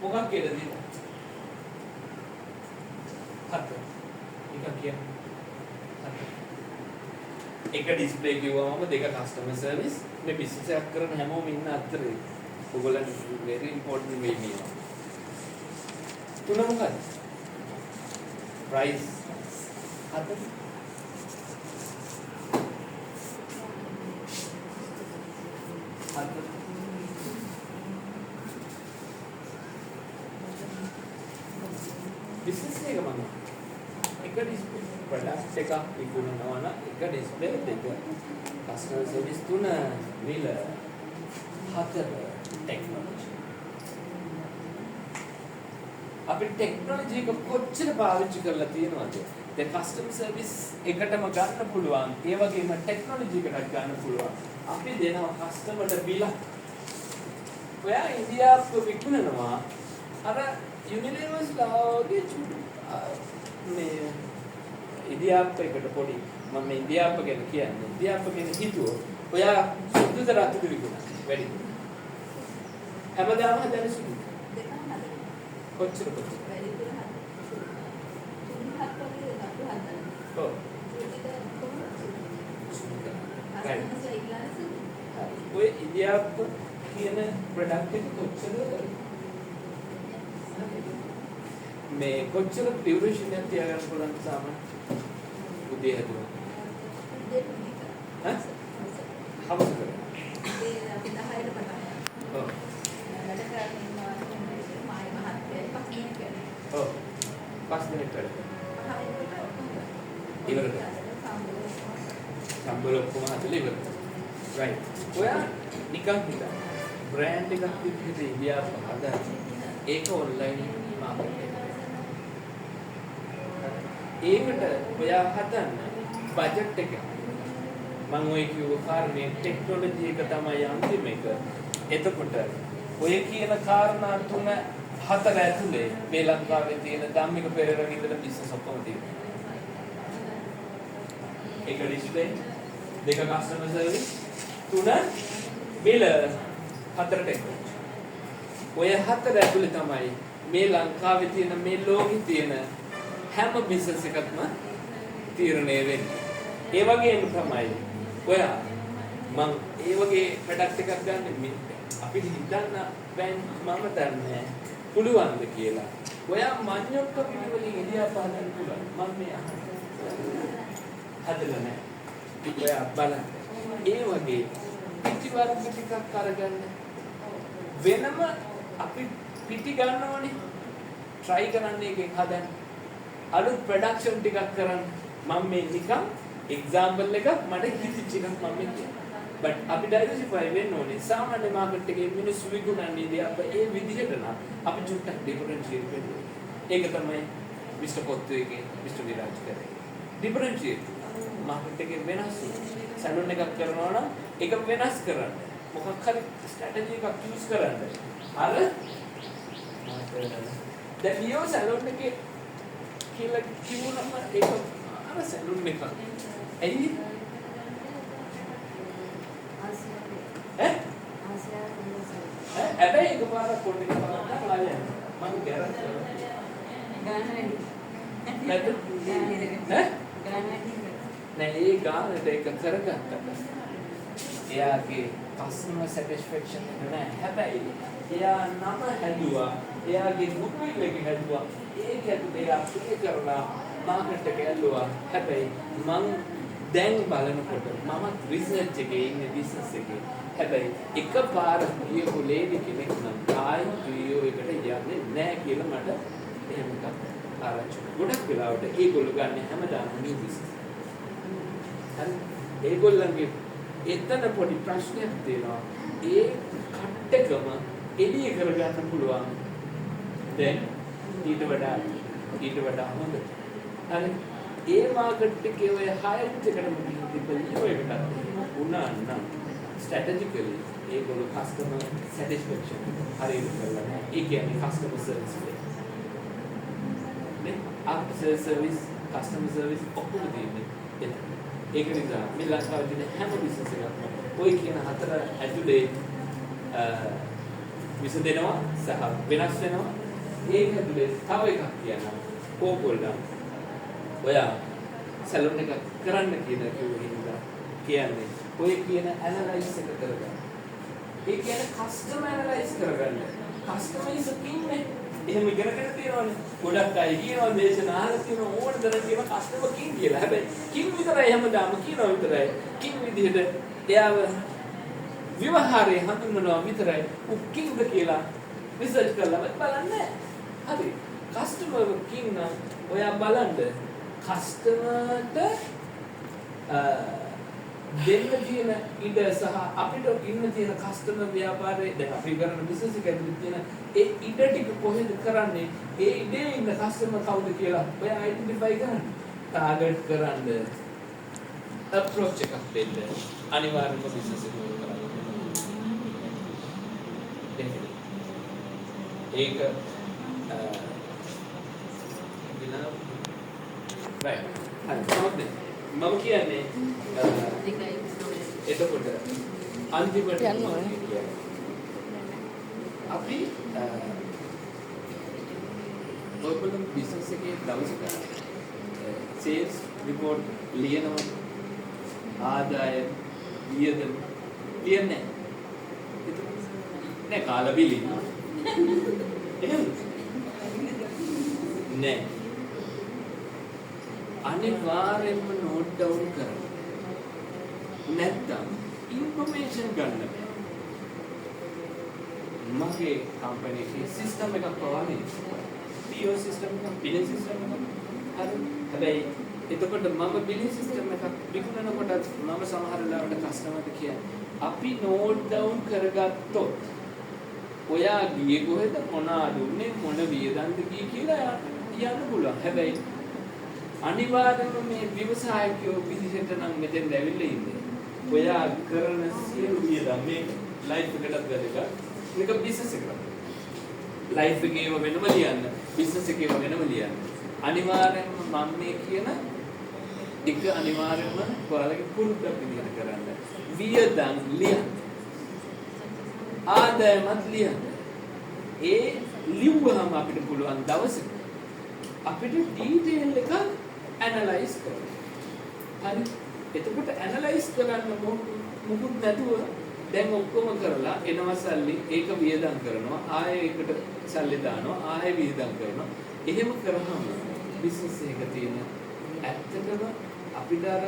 මොකක් කියලාද දෙන්නේ? හතර. එකක් කියන්නේ. හතර. එක ඩිස්ප්ලේ කිව්වම දෙක කස්ටමර් සර්විස් මේ බිස්නස් එකක් කරන හැමෝම ඉන්න අතරේ ඔයගොල්ලන් very important වෙයි මේවා. තුන මොකක්ද? price. හතර. හතර. බිස්නස් එක මම එක ඩිස්ප්ලේ ප්‍රොඩක්ට් එකක් විකුණනවා නම් එක ඩිස්ප්ලේ දෙක කස්ටමර් සර්විස් තුන විල හතර ටෙක්නොලොජි අපි ටෙක්නොලොජි එක කොච්චර පාවිච්චි කරලා තියෙනවද දැන් කස්ටමර් සර්විස් එකටම ගන්න පුළුවන් ඒ වගේම ටෙක්නොලොජි එකකට ගන්න පුළුවන් අපි දෙනවා කස්ටමර්ට බිල ඔයා ඉන්දියාවට විකුණනවා අර යුනිවර්ස් ලාගේ මේ ඉන්දියාප්ප එකට පොඩි මම ඉන්දියාප්ප ගැන කියන්නේ ඉන්දියාප්ප ගැන හිතුවෝ ඔයා සුදුද රතුද විකුණන වැඩි හැමදාම හදන්නේ සුදු දෙකම හදන්නේ කොච්චර වැඩි දුර හදන්නේ ඔව් ඔය ඉන්දියාප්ප කියන ප්‍රොඩක්ට් එක කොච්චර මේ කොච්චර ඩියුරේෂන් එකක් තියාගන්න පුළුවන් සාමාන්‍ය උදේ හදුවා හවස කරා ඒ අපි 10ට පටන් ගන්නවා ඔව් වැඩ කරනවා මායි මහත්මයා පස් දිනක් වැඩ ඔව් 5 දිනක් වැඩ ඉවර කරා සම්බල ඔක්කොම හදලා ඉවර රයිට් ඔයා නිකන් හිතා බ්‍රෑන්ඩ් එකක් විදිහට ඉන්දියාව හදා ඒක ඔන්ලයින් මාකට් ඒකට ඔයා හදන්න බජට් එක මම ඔය කිව්ව කාරණේ ටෙක්නොලොජි එක තමයි අන්තිම එක. එතකොට ඔය කියන කාරණා තුන හතර ඇතුලේ මේ ලංකාවේ තියෙන ධම්මික පෙරේරා ඉඳලා බිස්නස් ඔක්කොම තියෙනවා. එක ඩිස්ප්ලේ දෙක කස්ටමර් සර්විස් තුන බිල හතර ටෙක්නොලොජි. ඔය හතර ඇතුලේ තමයි මේ ලංකාවේ තියෙන මේ ලෝකෙ තියෙන හැම බිස්නස් එකක්ම තීරණය වෙන්නේ. ඒ වගේම තමයි ඔයා මම ඒ වගේ ප්‍රොඩක්ට් එකක් ගන්න අපිට හිතන්න බෑ මම දන්නේ පුළුවන්ද කියලා. ඔයා මඤ්ඤොක්ක පිළිවෙලින් ඉන්දියාව පහදන්න පුළුවන්. මම මේ හදලා නැහැ. ඔයා බලන්න. ඒ වගේ පිටි වර්ග ටිකක් අරගන්න. වෙනම අපි පිටි ගන්නවනේ. try කරන්න එකෙන් හදන්න. අලුත් ප්‍රොඩක්ෂන් ටිකක් කරන්න. මම මේ නිකන් එක්සැම්පල් එකක් මට හිතිච්ච එකක් මම කියන්නේ. but අපි ඩයිවර්සිෆයි වෙන්න ඕනේ. සාමාන්‍ය මාකට් එකේ මිනිස්සු විකුණන්නේ අප ඒ විදිහට නම් අපි චුට්ටක් ඩිෆරන්ෂিয়েට් වෙන්න ඕනේ. ඒක තමයි මිස්ටර් පොත්තුගේ මිස්ටර් විරාජ් කරේ. ඩිෆරන්ෂিয়েට් මාකට් එකේ වෙනස් සැලුන් එකක් කරනවා නම් ඒක වෙනස් කරන්න. මොකක් හරි ස්ට්‍රැටජි එකක් යූස් කරන්න. අර දැන් ලියෝ සැලුන් එකේ කියලා කිව්වම ඒක අර සැලුන් එක. ඇයි? හැබැයි එකපාරක් පොඩි එකක් බලන්න ලායන. මම ගැරන්ටි කරනවා. නැද්ද? නෑ ඒ ගානට ඒක කරගත්තා. එයාගේ කස්ටමර් සැටිස්ෆැක්ෂන් එක නෑ. හැබැයි එයා නම හැදුවා. එයාගේ ගුඩ්විල් එක හැදුවා. ඒක ඇතුලේ එයා අප්ලයි කරලා මාකට් එක ඇල්ලුවා. හැබැයි මං දැන් බලනකොට මම රිසර්ච් එකේ ඉන්නේ බිස්නස් එකේ. හැබැයි එකපාර කියපු ලේඩි කෙනෙක් නම් ආයෙත් වීඩියෝ එකට යන්නේ නැහැ කියලා මට එහෙම එකක් ආරංචි. ගොඩක් වෙලාවට ඒගොල්ලෝ ගන්න හැමදාම නිව් බිස්නස්. හරි ඒගොල්ලන්ගේ එතන පොඩි ප්‍රශ්නයක් තියෙනවා. ඒ කට් එකම එළිය කරගන්න පුළුවන්. දැන් ඊට වඩා හොඳ. හරි ඒ මාකට් එකේ ඔය හයිට් එකටම ගිහින් තිබ්බ එකට උනා නම් strategically ඒගොල්ලෝ customer satisfaction හරියට කරලා නැහැ. ඒ කියන්නේ customer service එක. නේ after service customer service ඔක්කොම දෙන්නේ එතන. ඒක නිසා මේ ලංකාවේ තියෙන හැම බිස්නස් එකක්ම ඔය කියන හතර ඇතුලේ විසඳෙනවා සහ වෙනස් වෙනවා. ඒක ඇතුලේ තව එකක් කියනවා. ඕගොල්ලෝ ඔයා සැලොන් එක කරන්න කියලා කිව්වෙන්නේ කියන්නේ ඔය කියන ඇනලයිස් එක කරගන්න. ඒ කියන්නේ කස්ටමර් ඇනලයිස් කරගන්න. කස්ටමර් ඉස් කිං නේ. එහෙම ඉගෙනගෙන තියෙනවනේ. ගොඩක් අය කියනවා දේශනා අහලා තියෙන ඕන දරන කියන කස්ටමර් කිං කියලා. හැබැයි කිං විතරයි හැමදාම කියනවා විතරයි. කිං විදිහට එයාව විවහාරේ හඳුන්වනවා විතරයි. උක්කින්ද කියලා රිසර්ච් කරලා බලන්නේ. හරි. කස්ටමර් කිං නම් ඔයා බලන්න කස්ටමර්ට දෙන්න තියෙන ඉඩ සහ අපිට ඉන්න තියෙන කස්ටමර් ව්‍යාපාරයේ දැන් අපි කරන බිස්නස් එක ඇතුළේ තියෙන ඒ ඉඩ ටික කොහෙද කරන්නේ ඒ ඉඩේ ඉන්න කස්ටමර් කවුද කියලා ඔය අයිඩෙන්ටිෆයි කරන්න ටාගට් කරන්න අප්‍රෝච් එකක් දෙන්න අනිවාර්යයෙන්ම බිස්නස් එක කරන්න ඒක right හරි මම කියන්නේ එතකොට අන්තිමට අපි ඔයගොල්ලෝ බිස්නස් එකේ දවසක සේල්ස් රිපෝට් ලියනවා ආදායම් වියදම් ලියන්නේ නෑ කාලා බිලි එහෙම නෑ අනිවාර්යෙන්ම නෝට් ඩවුන් කරන්න. නැත්නම් ඉන්ෆර්මේෂන් ගන්න. මගේ කම්පැනි එකේ සිස්ටම් එකක් පවන්නේ. PO සිස්ටම් එකක්, බිලින් සිස්ටම් එකක්. හරි. හැබැයි එතකොට මම බිලින් සිස්ටම් එකක් විකුණනකොට මම සමහර ලාවට කස්ටමර්ට කියන්නේ අපි නෝට් ඩවුන් කරගත්තොත් ඔයා ගියේ කොහෙද මොනවාද උන්නේ මොන වියදම්ද ගියේ කියලා යන්න පුළුවන්. හැබැයි අනිවාර්යයෙන්ම මේ ව්‍යවසායකයෝ විදිහට නම් මෙතෙන් ඇවිල්ලා ඉන්නේ. ඔයා කරන සියලු වියදම් මේ ලයිෆ් එකටත් වැදගත්. මේක බිස්නස් එකකට. ලයිෆ් එකේම වෙනම ලියන්න, බිස්නස් එකේම වෙනම ලියන්න. අනිවාර්යයෙන්ම මම මේ කියන එක අනිවාර්යයෙන්ම ඔයාලගේ පුරුද්දක් විදිහට කරන්න. වියදම් ලියන්න. ආදායමත් ලියන්න. ඒ ලිව්වහම අපිට පුළුවන් දවසක අපිට ඩීටේල් එක ඇනලයිස් කරන්න. හරි. එතකොට ඇනලයිස් කරන්න මොකුත් නැතුව දැන් ඔක්කොම කරලා එනවා සල්ලි ඒක වියදම් කරනවා ආයෙ ඒකට සල්ලි දානවා ආයෙ වියදම් කරනවා. එහෙම කරාම බිස්නස් එක තියෙන ඇත්තටම අපිට අර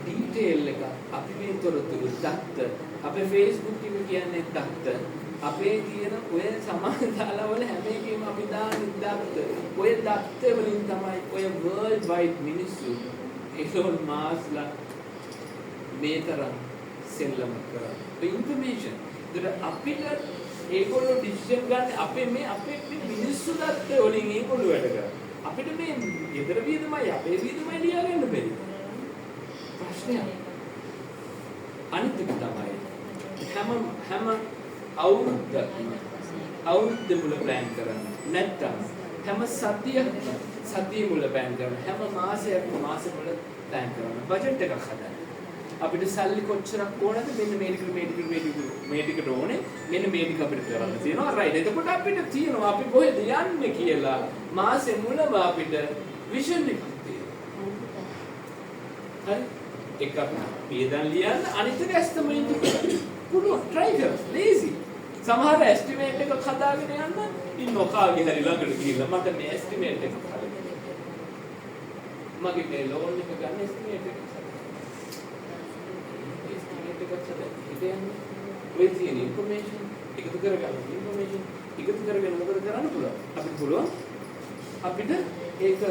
ඩීටේල් එක අපි මේ තොරතුරු දත්ත අපේ Facebook එක කියන්නේ දත්ත අපේ තියෙන ඔය සමාජතාවල හැම එකෙම අපි දාන්නේ දත්ත. ඔය දත්ත වලින් තමයි ඔය world wide මිනිස්සු ඒකෝල් මාස්ලා මේ තරම් සෙල්ලම් කරන්නේ. The information that අපිට ඒගොල්ලෝ ඩිසිෂන් ගන්න අපේ මිනිස්සු දත්ත වලින් ඒගොල්ලෝ වැඩ කරා. අපිට මේ ගෙදර වියදමයි අපේ වියදමයි ලියා ගන්න බැරි. ප්‍රශ්නයක්. අනිත් එක තමයි හැම අවුරුද්ද මුල ප්ලෑන් කරන්න. නැත්නම් හැම සතිය මුල ප්ලෑන් කරන්න. හැම මාසයක්ම මාසෙ මුල ප්ලෑන් කරන්න. බජට් එකක් හදන්න. අපිට සල්ලි කොච්චරක් ඕනද මෙන්න මේ ටිකට ඕනේ. මෙන්න මේ ටික අපිට කරන්න තියෙනවා. රයිට්. එතකොට අපිට තියෙනවා අපි කොහෙද යන්නේ කියලා මාසෙ මුලම අපිට විෂන් එකක් තියෙනවා. හරි. එක වියදම් ලියන්න අනිත් එක එස්ටිමේට් කරන්න. පුළුවන් try කරන්න. lazy. සමහර එස්ටිමේට් එකක් හදාගෙන යන්න ඉන්න කාගේ හරි ළඟට ගිහිල්ලා මට මේ එස්ටිමේට් එකක් හදන්න. මගේ මේ ලෝන් එක ගන්න එස්ටිමේට් එකක් හදන්න. එස්ටිමේට් එකක් හදන්න. ඉතින් ඔය තියෙන ඉන්ෆර්මේෂන් එකතු කරගන්න මොකද කරන්න පුළුවන්. අපිට පුළුවන් අපිට ඒක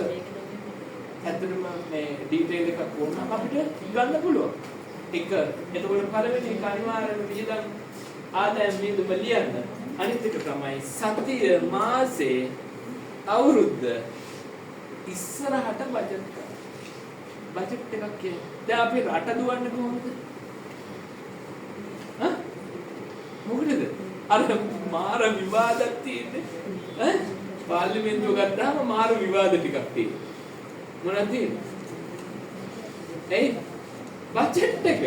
ඇත්තටම මේ ඩීටේල් එකක් වුණාම අපිට ගන්න පුළුවන්. එතකොට පළවෙනි එක අනිවාර්යයෙන්ම වියදම් ආදායම් වියදම ලියන්න. අනිත් එක තමයි සතිය මාසේ අවුරුද්ද ඉස්සරහට බජට් කරන්න. බජට් එකක් කියන්නේ දැන් අපි රට දුවන්නේ කොහොමද? මොකටද? අර මාර විවාදයක් තියෙන්නේ. පාර්ලිමේන්තුව ගත්තාම මාර විවාද ටිකක් තියෙනවා. මොනවද තියෙන්නේ? බජට් එක.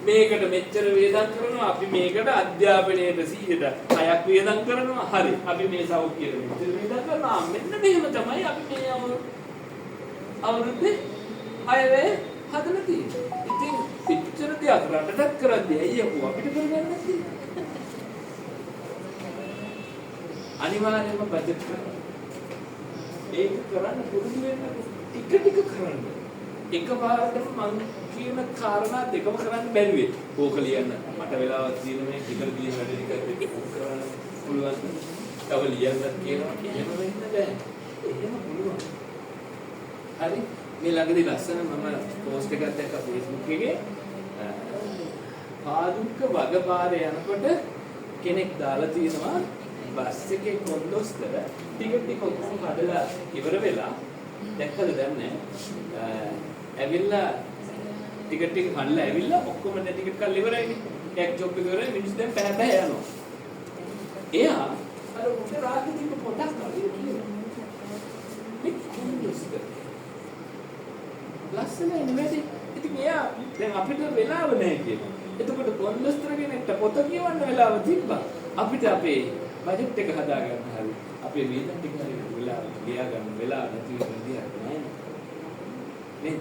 මේකට මෙච්චර වේදම් කරනවා අපි මේකට අධ්‍යාපනයේ 100ට 6ක් වේදම් කරනවා හරි අපි මේ සෞඛ්‍යයට මෙච්චර වේදම් කරනවා මෙන්න මෙහෙම තමයි අපි මේ අවුරුද්දේ 6 වේ හදලා තියෙන්නේ. ඉතින් පිටචර දෙයක් රටටත් කරද්දී ඇයි අපෝ අපිට කරගන්න නැති? අනිවාර්යයෙන්ම බජට් කරනවා. ඒක කරන්න පුරුදු වෙන්න ටික කරන්න. එකපාරටම මම කියන කාරණා දෙකම කරන්න බැරි වෙයි. ඕක ලියන්න මට වෙලාවක් තියෙන මේ ටිකල් කියන වැඩ ටික කරන්න පුළුවන්. තව ලියන්නත් කියනවා එහෙම වෙන්න බෑ. එහෙම පුළුවන්. හරි මේ ළඟදී ලස්සන මම පෝස්ට් එකක් දැක්කා Facebook එකේ පාදුක්ක වගපාරේ යනකොට කෙනෙක් දාලා තියෙනවා බස් එකේ කොන්දොස්තර ටිකට් ඔක්කොම හදලා ඉවර වෙලා දැක්කද දන්නේ ඇවිල්ලා ටිකට් එක කඩලා ඇවිල්ලා ඔක්කොම ටිකට් කල් ඉවරයිනේ එක් ජොබ් එක ඉවරයි මිනිස්සු දැන් පැය යනවා එයා අර උඩ රාගේ තිබ්බ පොටක් වගේ කියනවා මේ කොන්දොස්තර ලස්සනයි නෙමෙයි. ඉතින් එයා දැන් අපිට වෙලාව නැහැ කියනවා. එතකොට කොන්දොස්තර කෙනෙක්ට පොත කියවන්න වෙලාව තිබ්බා. අපිට අපේ බජට් එක හදාගන්න හරි අපේ වේතන ටික හරි වෙලාව ලියා ගන්න වෙලාව නැති වෙන විදියක් නෑ. නේද?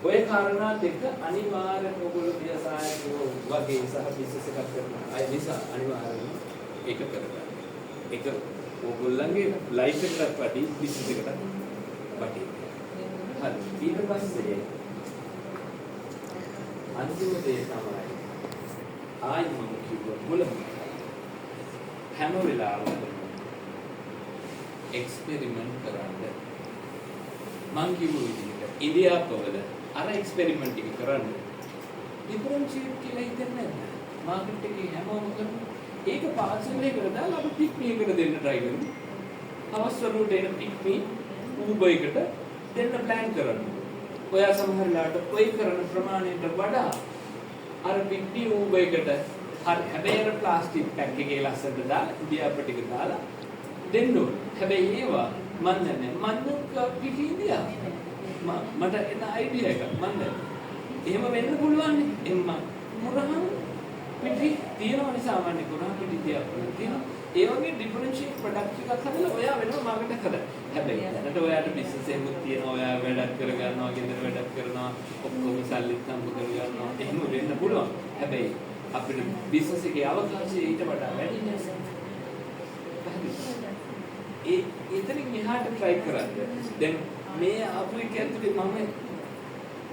ඔය කාරණා දෙක අනිවාර්යයෙන්ම ඔයගොල්ලෝ ව්‍යවසායකයෝ වගේ සහ බිස්නස් එකක් කරන අය නිසා අනිවාර්යයෙන්ම ඒක කරගන්න. ඒක ඔයගොල්ලන්ගේ ලයිෆ් එකකට වටි බිස්නස් එකකට වටි. හරි ඊට පස්සේ අන්තිම දේ තමයි ආයි මම කිව්වා මුලින්ම හැම වෙලාවෙම එක්ස්පෙරිමන්ට් කරන්න මං කිව්ව විදිහට ඉන්දියාවවල අර එක්ස්පෙරිමන්ට් එක කරන්න ඩිෆරන්ෂියේට් කියලා හිතන්නේ නැහැ මාකට් එකේ හැමෝම කරනවා ඒක පාර්සලයකට දාලා අපි පික්මි එකට දෙන්න try කරමු අවස්වරුට එන පික්මි Uber එකට දෙන්න plan කරනවා. ඔයා සමහර වෙලාවට ඔය කරන ප්‍රමාණයට වඩා අර පිටි Uber එකට හැබැයි අර ප්ලාස්ටික් පැක් එකේ ලස්සනට දාලා ඉන්දියාප්ප ටික දාලා දෙන්න ඕන. හැබැයි ඒවා මන් දන්නේ මන්නුක පිටි ඉන්දියා. මට එන අයිඩියා එකක් මන් දන්නේ. එහෙම වෙන්න පුළුවන් නේ. එම්ම මුරහන් පිටි තියෙනවනේ සාමාන්‍ය කුරහන් පිටි තියෙනවා. ඒ වගේ ඩිෆරන්ෂියේට් ප්‍රොඩක්ට් එකක් හදලා ඔයා වෙනම මාකට් එකක් හදන්න. හැබැයි දැනට ඔයාට බිස්නස් එකක් තියෙනවා. ඔයා වැඩක් කරගන්නවා, ගෙදර වැඩක් කරනවා, ඔක්කොම සල්ලිත් හම්බ කරගන්නවා. එහෙම වෙන්න පුළුවන්. හැබැයි අපිට බිස්නස් එකේ අවකාශය ඊට වඩා වැඩි නිසා. එතනින් එහාට try කරන්න. දැන් මේ ආපු එක ඇතුලේ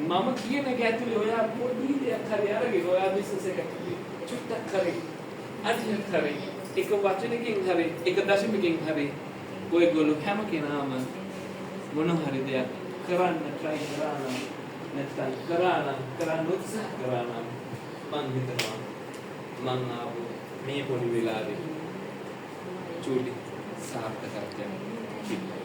මම කියන එක ඇතුලේ ඔයා පොඩි දෙයක් හරි අරගෙන ඔයා බිස්නස් එක චුට්ටක් කරේ. අදියක් කරේ. එක වචනකින් හරි එක දශමිකකින් හරි ඔයගොල්ලෝ හැම කෙනාම මොන හරි දෙයක් කරන්න try කරා නම් නැත්නම් කරන්න උත්සාහ කරා නම් මං හිතනවා මං ආපු මේ පොඩි වෙලාවේ චූටි සාර්ථකත්වයක්